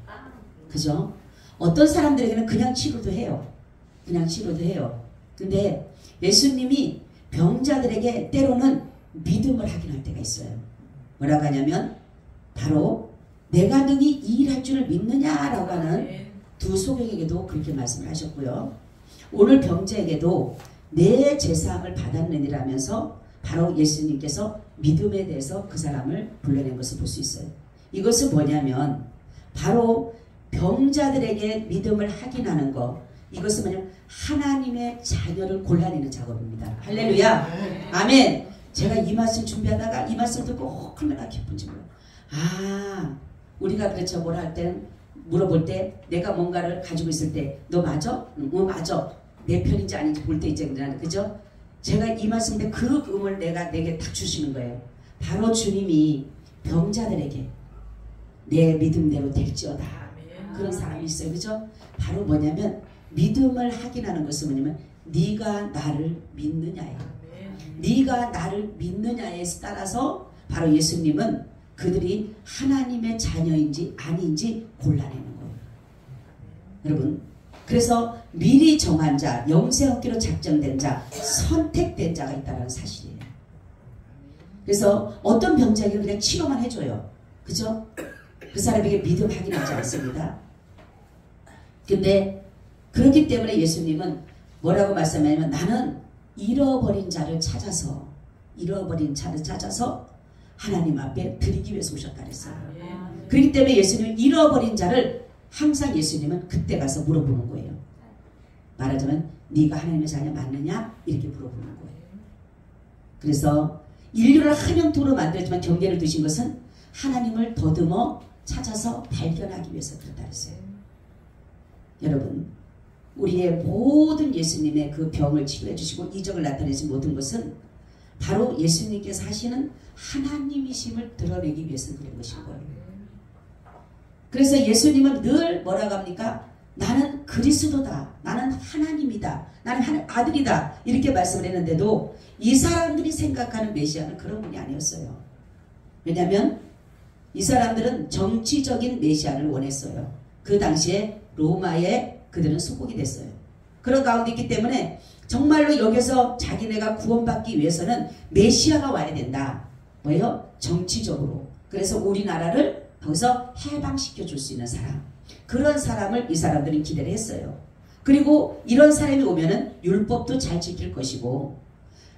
그죠? 어떤 사람들에게는 그냥 치료도 해요. 그냥 치료도 해요. 근데 예수님이 병자들에게 때로는 믿음을 하긴 할 때가 있어요. 뭐라고 하냐면 바로 내가 능히 이 일할 줄을 믿느냐라고 하는 두 소경에게도 그렇게 말씀을 하셨고요. 오늘 병자에게도 내 제사함을 받았느니라면서 바로 예수님께서 믿음에 대해서 그 사람을 불러낸 것을 볼 수 있어요. 이것은 뭐냐면 바로 병자들에게 믿음을 확인하는 것, 이것은 뭐냐면 하나님의 자녀를 골라내는 작업입니다. 할렐루야. 아멘. 제가 이 말씀 준비하다가 이 말씀 듣고 얼마나 기쁜지 몰라요. 아, 우리가 그렇죠. 뭐라 할 때는 물어볼 때 내가 뭔가를 가지고 있을 때 너 맞아? 맞아. 내 편인지 아닌지 볼 때 있잖아요. 그죠? 제가 이 말씀 때 그 음을 내게 딱 주시는 거예요. 바로 주님이 병자들에게 내 믿음대로 될지어다. 그런 사람이 있어요. 그죠? 바로 뭐냐면 믿음을 확인하는 것은 뭐냐면 네가 나를 믿느냐예요. 네가 나를 믿느냐에 따라서 바로 예수님은 그들이 하나님의 자녀인지 아닌지 골라내는 거예요. 여러분, 그래서 미리 정한 자, 영생업기로 작정된 자, 선택된 자가 있다는 사실이에요. 그래서 어떤 병자에게는 그냥 치료만 해줘요. 그죠? 그 사람에게 믿음 확인하지 않습니다. 근데 그렇기 때문에 예수님은 뭐라고 말씀하냐면 나는 잃어버린 자를 찾아서 하나님 앞에 드리기 위해서 오셨다 그랬어요. 그렇기 때문에 예수님은 잃어버린 자를 항상 예수님은 그때 가서 물어보는 거예요. 말하자면 네가 하나님의 자녀 맞느냐? 이렇게 물어보는 거예요. 그래서 인류를 한 형통으로 만들었지만 경계를 두신 것은 하나님을 더듬어 찾아서 발견하기 위해서 그렇다 그랬어요. 여러분, 우리의 모든 예수님의 그 병을 치료해 주시고 이적을 나타내신 모든 것은 바로 예수님께서 하시는 하나님이심을 드러내기 위해서 그런 것인 거예요. 그래서 예수님은 늘 뭐라고 합니까? 나는 그리스도다. 나는 하나님이다. 나는 하나님 아들이다. 이렇게 말씀을 했는데도 이 사람들이 생각하는 메시아는 그런 분이 아니었어요. 왜냐하면 이 사람들은 정치적인 메시아를 원했어요. 그 당시에 로마에 그들은 속국이 됐어요. 그런 가운데 있기 때문에 정말로 여기서 자기네가 구원받기 위해서는 메시아가 와야 된다. 뭐예요? 정치적으로. 그래서 우리나라를 거기서 해방시켜 줄 수 있는 사람. 그런 사람을 이 사람들은 기대를 했어요. 그리고 이런 사람이 오면은 율법도 잘 지킬 것이고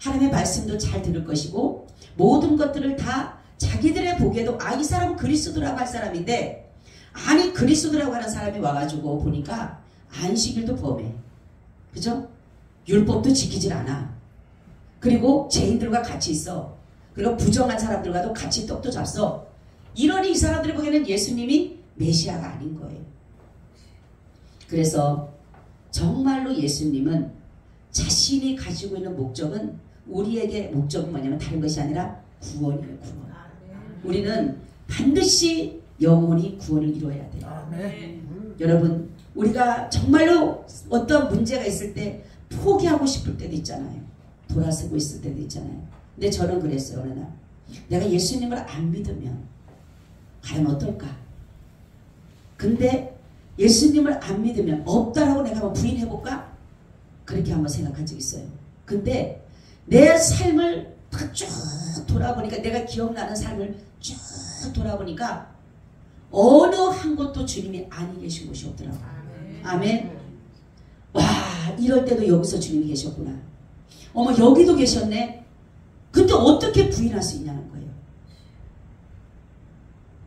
하나님의 말씀도 잘 들을 것이고 모든 것들을 다 자기들의 보기에도 아, 이 사람은 그리스도라고 할 사람인데 아니 그리스도라고 하는 사람이 와가지고 보니까 안식일도 범해. 그죠? 율법도 지키질 않아. 그리고 죄인들과 같이 있어. 그리고 부정한 사람들과도 같이 떡도 잡서. 이러니 이 사람들이 보기에는 예수님이 메시아가 아닌 거예요. 그래서 정말로 예수님은 자신이 가지고 있는 목적은 우리에게 목적은 뭐냐면 다른 것이 아니라 구원이에요. 구원. 우리는 반드시 영혼이 구원을 이루어야 돼요. 여러분, 우리가 정말로 어떤 문제가 있을 때 포기하고 싶을 때도 있잖아요. 돌아서고 있을 때도 있잖아요. 근데 저는 그랬어요. 어느 날 내가 예수님을 안 믿으면 과연 어떨까? 근데 예수님을 안 믿으면 없다라고 내가 한번 부인해볼까? 그렇게 한번 생각한 적이 있어요. 근데 내 삶을 쭉 돌아보니까 내가 기억나는 삶을 쭉 돌아보니까 어느 한 곳도 주님이 아니 계신 곳이 없더라고요. 아멘. 와, 이럴 때도 여기서 주님이 계셨구나. 어머, 여기도 계셨네. 근데 어떻게 부인할 수 있냐는 거예요.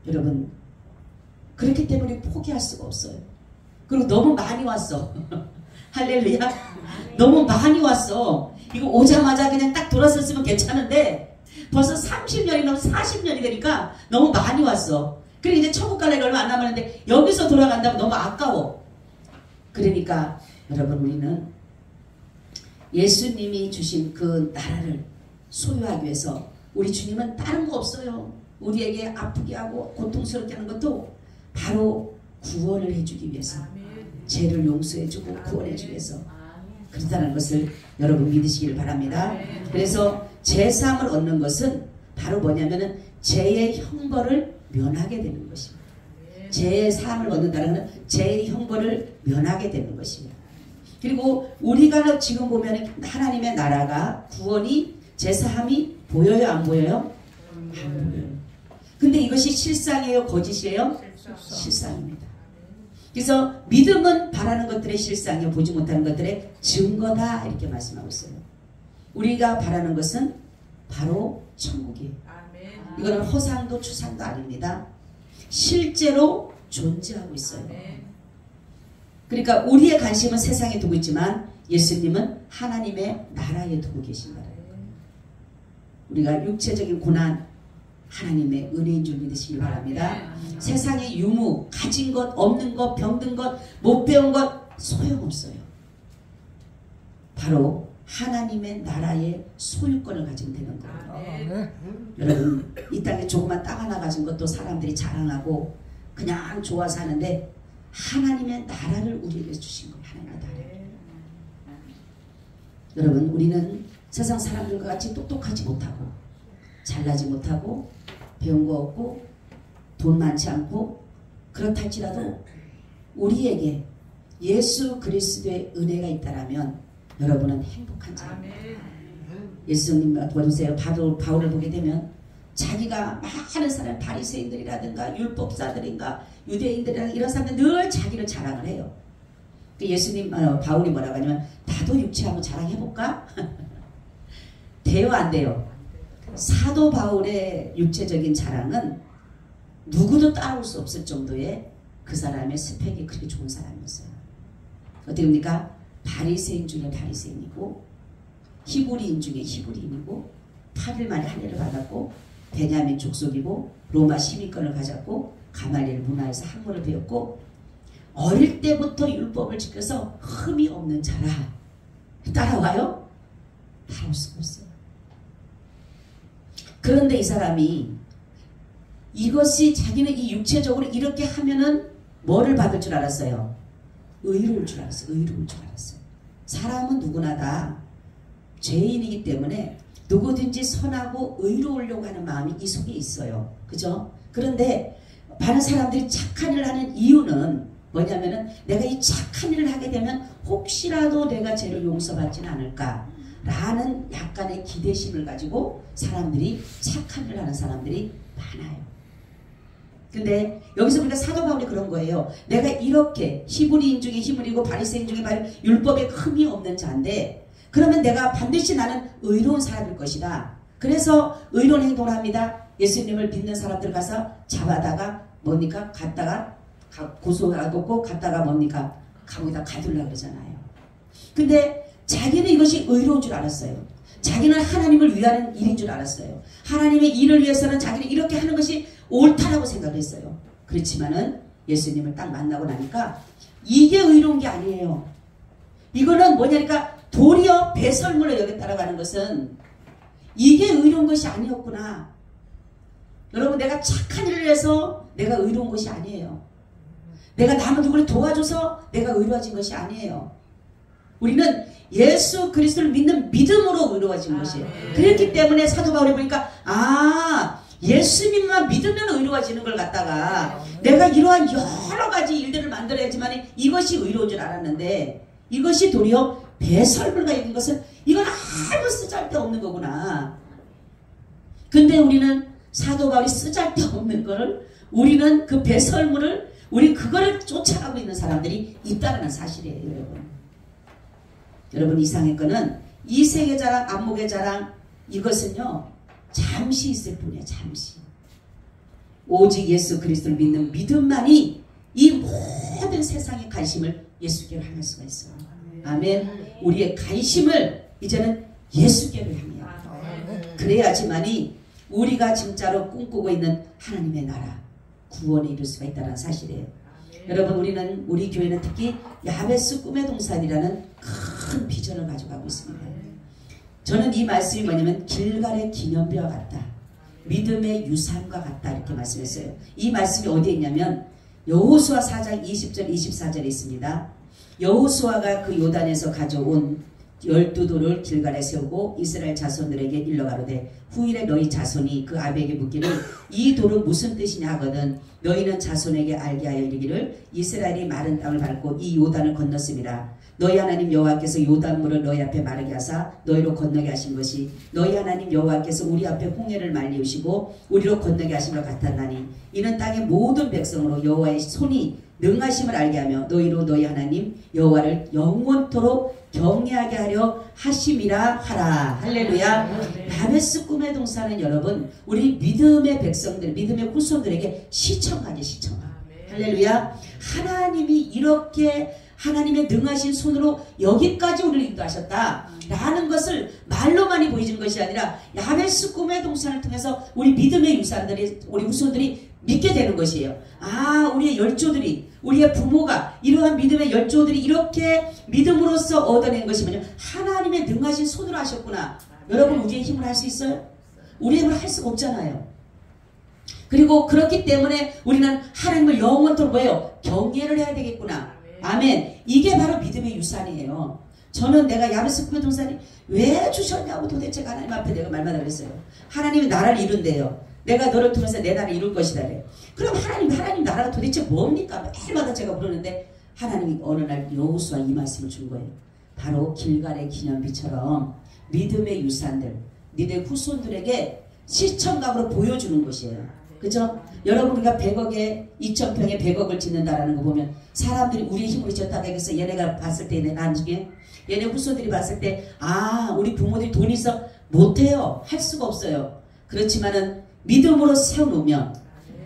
여러분, 그렇기 때문에 포기할 수가 없어요. 그리고 너무 많이 왔어. 할렐루야. 너무 많이 왔어. 이거 오자마자 그냥 딱 돌아섰으면 괜찮은데 벌써 30년이 넘어 40년이 되니까 너무 많이 왔어. 그리고 이제 천국 갈래가 얼마 안 남았는데 여기서 돌아간다면 너무 아까워. 그러니까 여러분, 우리는 예수님이 주신 그 나라를 소유하기 위해서 우리 주님은 다른 거 없어요. 우리에게 아프게 하고 고통스럽게 하는 것도 바로 구원을 해주기 위해서. 죄를 용서해주고 구원해주기 위해서 그렇다는 것을 여러분 믿으시길 바랍니다. 그래서 제사함을 얻는 것은 바로 뭐냐면은 죄의 형벌을 면하게 되는 것입니다. 죄의 사함을 얻는다는 것은 죄의 형벌을 면하게 되는 것입니다. 그리고 우리가 지금 보면 하나님의 나라가 구원이 제사함이 보여요 안 보여요? 안 보여요. 근데 이것이 실상이에요 거짓이에요? 실상입니다. 그래서 믿음은 바라는 것들의 실상이요 보지 못하는 것들의 증거다 이렇게 말씀하고 있어요. 우리가 바라는 것은 바로 천국이에요. 이거는 허상도 추상도 아닙니다. 실제로 존재하고 있어요. 그러니까 우리의 관심은 세상에 두고 있지만 예수님은 하나님의 나라에 두고 계신 거예요. 우리가 육체적인 고난 하나님의 은혜인 줄 믿으시기 바랍니다. 세상의 유무, 가진 것, 없는 것, 병든 것, 못 배운 것 소용없어요. 바로 하나님의 나라의 소유권을 가지면 되는 거예요. 여러분 이 땅에 조그만 땅 하나 가진 것도 사람들이 자랑하고 그냥 좋아서 하는데 하나님의 나라를 우리에게 주신 거예요. 하나님의 나라를. 여러분 우리는 세상 사람들과 같이 똑똑하지 못하고 잘나지 못하고 배운 거 없고 돈 많지 않고 그렇다 할지라도 우리에게 예수 그리스도의 은혜가 있다라면 여러분은 행복한 자입니다. 예수님 보세요. 바울을 보게 되면 자기가 많은 사람 바리새인들이라든가 율법사들인가 유대인들이라든가 이런 사람들 늘 자기를 자랑을 해요. 예수님 바울이 뭐라고 하냐면 나도 육체 한번 자랑해볼까? 돼요 안 돼요? 사도 바울의 육체적인 자랑은 누구도 따라올 수 없을 정도의 그 사람의 스펙이 그렇게 좋은 사람이었어요. 어떻게 됩니까? 바리새인 중에 바리새인이고 히브리인 중에 히브리인이고 8일 만에 할례를 받았고 베냐민 족속이고 로마 시민권을 가졌고 가말리엘 문화에서 학문을 배웠고 어릴 때부터 율법을 지켜서 흠이 없는 자라. 따라와요? 따라올 수가 없어요. 그런데 이 사람이 이것이 자기는 이 육체적으로 이렇게 하면은 뭐를 받을 줄 알았어요? 의로울 줄 알았어요. 의로울 줄 알았어요. 사람은 누구나 다 죄인이기 때문에 누구든지 선하고 의로우려고 하는 마음이 이 속에 있어요. 그죠? 그런데 많은 사람들이 착한 일을 하는 이유는 뭐냐면은 내가 이 착한 일을 하게 되면 혹시라도 내가 죄를 용서받지는 않을까 라는 약간의 기대심을 가지고 사람들이 착한 일을 하는 사람들이 많아요. 근데 여기서 우리가 사도 바울이 그런 거예요. 내가 이렇게 히브리인 중에 히브리고 바리새인 중에 율법에 흠이 없는 자인데 그러면 내가 반드시 나는 의로운 사람일 것이다. 그래서 의로운 행동을 합니다. 예수님을 믿는 사람들 가서 잡아다가 뭡니까? 갔다가 고소하고 갔다가 뭡니까? 감옥에다 가두려고 그러잖아요. 근데 자기는 이것이 의로운 줄 알았어요. 자기는 하나님을 위하는 일인 줄 알았어요. 하나님의 일을 위해서는 자기는 이렇게 하는 것이 옳다라고 생각을 했어요. 그렇지만은 예수님을 딱 만나고 나니까 이게 의로운 게 아니에요. 이거는 뭐냐니까 도리어 배설물로 여겼다라고 하는 것은 이게 의로운 것이 아니었구나. 여러분 내가 착한 일을 해서 내가 의로운 것이 아니에요. 내가 남을 누구를 도와줘서 내가 의로워진 것이 아니에요. 우리는 예수 그리스도를 믿는 믿음으로 의로워진 것이에요. 그렇기 때문에 사도 바울이 보니까 예수님만 믿으면 의로워지는 걸 갖다가 내가 이러한 여러 가지 일들을 만들어야지만 이것이 의로운 줄 알았는데 이것이 도리어 배설물과 있는 것은 이건 아무 쓰잘데없는 거구나. 근데 우리는 사도 바울이 쓰잘데없는 거를 우리는 그 배설물을 우리 그거를 쫓아가고 있는 사람들이 있다는 사실이에요. 여러분. 여러분 이상의 거는 이 세계 자랑 안목의 자랑 이것은요 잠시 있을 뿐이에요. 잠시. 오직 예수 그리스도를 믿는 믿음만이 이 모든 세상의 관심을 예수께로 향할 수가 있어요. 아멘. 우리의 관심을 이제는 예수께로 향해요. 그래야지만이 우리가 진짜로 꿈꾸고 있는 하나님의 나라 구원에 이룰 수가 있다는 사실이에요. 여러분 우리는 우리 교회는 특히 야베스 꿈의 동산이라는 큰 비전을 가져가고 있습니다. 저는 이 말씀이 뭐냐면 길갈의 기념비와 같다. 믿음의 유산과 같다 이렇게 말씀했어요. 이 말씀이 어디에 있냐면 여호수아 4장 20절 24절에 있습니다. 여호수아가 그 요단에서 가져온 12돌을 길갈에 세우고 이스라엘 자손들에게 일러가로되 후일에 너희 자손이 그 아비에게 묻기를 이 돌은 무슨 뜻이냐 하거든 너희는 자손에게 알게 하여 이르기를 이스라엘이 마른 땅을 밟고 이 요단을 건넜음이라. 너희 하나님 여호와께서 요단물을 너희 앞에 마르게 하사 너희로 건너게 하신 것이 너희 하나님 여호와께서 우리 앞에 홍해를 말리우시고 우리로 건너게 하신 것 같았나니 이는 땅의 모든 백성으로 여호와의 손이 능하심을 알게 하며 너희로 너희 하나님 여호와를 영원토록 경외하게 하려 하심이라 하라. 할렐루야. 야베스 꿈의 동산은 여러분 우리 믿음의 백성들 믿음의 후손들에게 시청하게 시청하. 할렐루야. 하나님이 이렇게 하나님의 능하신 손으로 여기까지 우리를 인도하셨다 라는 것을 말로만이 보여주는 것이 아니라 야베스 꿈의 동산을 통해서 우리 믿음의 유산들이 우리 후손들이 믿게 되는 것이에요. 아, 우리의 열조들이 우리의 부모가 이러한 믿음의 열조들이 이렇게 믿음으로써 얻어낸 것이 뭐냐 하나님의 능하신 손으로 하셨구나. 여러분 우리의 힘으로 할 수 있어요? 우리의 힘으로 할 수가 없잖아요. 그리고 그렇기 때문에 우리는 하나님을 영원토록 뭐예요? 경외를 해야 되겠구나. 아멘. 이게 바로 믿음의 유산이에요. 저는 내가 야베스 꿈의 동산이 왜 주셨냐고 도대체 하나님 앞에 내가 말마다 그랬어요. 하나님이 나라를 이룬대요. 내가 너를 통해서 내 나라를 이룰 것이다. 그럼 하나님 나라가 도대체 뭡니까? 매일마다 제가 물었는데 하나님이 어느 날 여호수아 이 말씀을 준 거예요. 바로 길갈의 기념비처럼 믿음의 유산들, 니네 후손들에게 시청각으로 보여주는 것이에요. 그죠? 여러분 우리가 100억에 2,000평에 100억을 짓는다라는 거 보면 사람들이 우리의 힘으로 지었다고 해서 얘네가 봤을 때 나중에 얘네 후손들이 봤을 때 아 우리 부모들이 돈이 있어 못해요. 할 수가 없어요. 그렇지만은 믿음으로 세워놓으면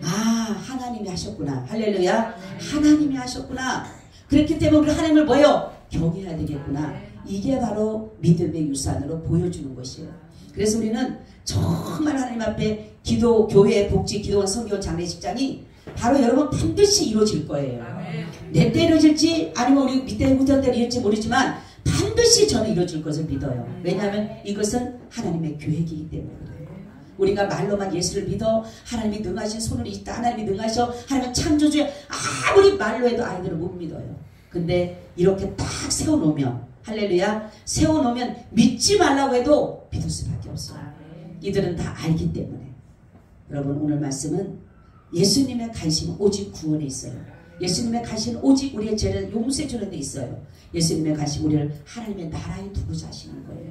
아 하나님이 하셨구나. 할렐루야. 하나님이 하셨구나. 그렇기 때문에 우리 하나님을 뭐예요? 경외해야 되겠구나. 이게 바로 믿음의 유산으로 보여주는 것이에요. 그래서 우리는 정말 하나님 앞에 기도, 교회, 복지, 기도원, 성교원, 장례식장이 바로 여러분 반드시 이루어질 거예요. 내 때 이루어질지 아니면 우리 밑에 후손들이 이룰지 모르지만 반드시 저는 이루어질 것을 믿어요. 왜냐하면 이것은 하나님의 계획이기 때문에 그래요. 우리가 말로만 예수를 믿어 하나님이 능하신 손을 있다. 하나님이 능하셔. 하나님은 창조주에 아무리 말로 해도 아이들을 못 믿어요. 근데 이렇게 딱 세워놓으면 할렐루야 세워놓으면 믿지 말라고 해도 믿을 수밖에 없어요. 이들은 다 알기 때문에. 여러분 오늘 말씀은 예수님의 관심은 오직 구원에 있어요. 예수님의 관심은 오직 우리의 죄를 용서해 주는 데 있어요. 예수님의 관심 우리를 하나님의 나라에 두고자 하시는 거예요.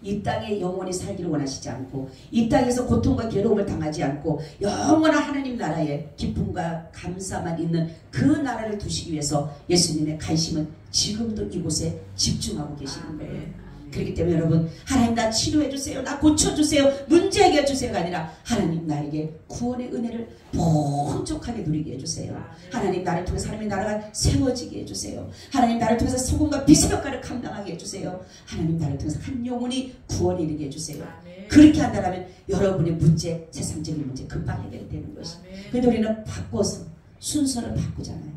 이 땅에 영원히 살기를 원하시지 않고 이 땅에서 고통과 괴로움을 당하지 않고 영원한 하나님 나라에 기쁨과 감사만 있는 그 나라를 두시기 위해서 예수님의 관심은 지금도 이곳에 집중하고 계시는 거예요. 그렇기 때문에 여러분 하나님 나 치료해 주세요. 나 고쳐주세요. 문제 해결해 주세요가 아니라 하나님 나에게 구원의 은혜를 풍족하게 누리게 해주세요. 하나님 나를 통해서 하나님의 나라가 세워지게 해주세요. 하나님 나를 통해서 소금과 빛의 역할을 감당하게 해주세요. 하나님 나를 통해서 한 영혼이 구원에 이르게 해주세요. 그렇게 한다면 여러분의 문제 세상적인 문제 금방 해결이 되는 것이. 그런데 우리는 바꿔서 순서를 바꾸잖아요.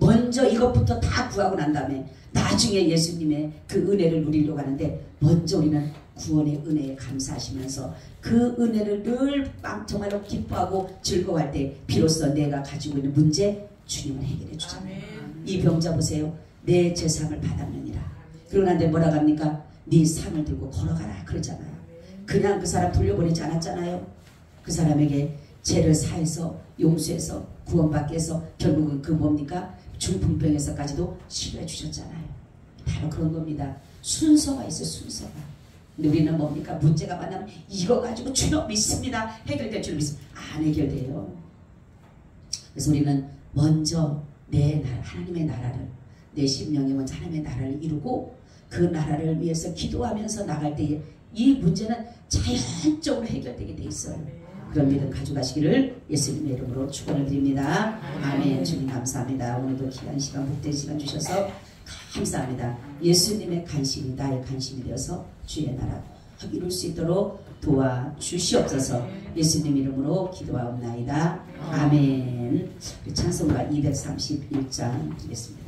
먼저 이것부터 다 구하고 난 다음에 나중에 예수님의 그 은혜를 누리려고 하는데 먼저 우리는 구원의 은혜에 감사하시면서 그 은혜를 늘 정말로 기뻐하고 즐거워할 때 비로소 내가 가지고 있는 문제 주님을 해결해 주잖아요. 이 병자 보세요. 내 제사함을 받았느니라. 그러고 난 뒤에 뭐라고 합니까? 네 상을 들고 걸어가라 그러잖아요. 그냥 그 사람 돌려보내지 않았잖아요. 그 사람에게 죄를 사해서 용서해서 구원받게 해서 결국은 그 뭡니까? 중풍병에서까지도 치료해 주셨잖아요. 바로 그런 겁니다. 순서가 있어요. 순서가. 근데 우리는 뭡니까? 문제가 만나면 이거 가지고 주여 믿습니다. 해결될 줄 믿습니다. 안 해결돼요. 그래서 우리는 먼저 내 나라, 하나님의 나라를 내 심령에 먼저 하나님의 나라를 이루고 그 나라를 위해서 기도하면서 나갈 때에 이 문제는 자연적으로 해결되게 돼 있어요. 그런 믿음 가져가시기를 예수님의 이름으로 축원을 드립니다. 아멘. 주님 감사합니다. 오늘도 귀한 시간 복된 시간 주셔서 감사합니다. 예수님의 관심이 나의 관심이 되어서 주의 나라 확 이룰 수 있도록 도와주시옵소서. 예수님 이름으로 기도하옵나이다. 아멘. 찬송가 231장 드리겠습니다.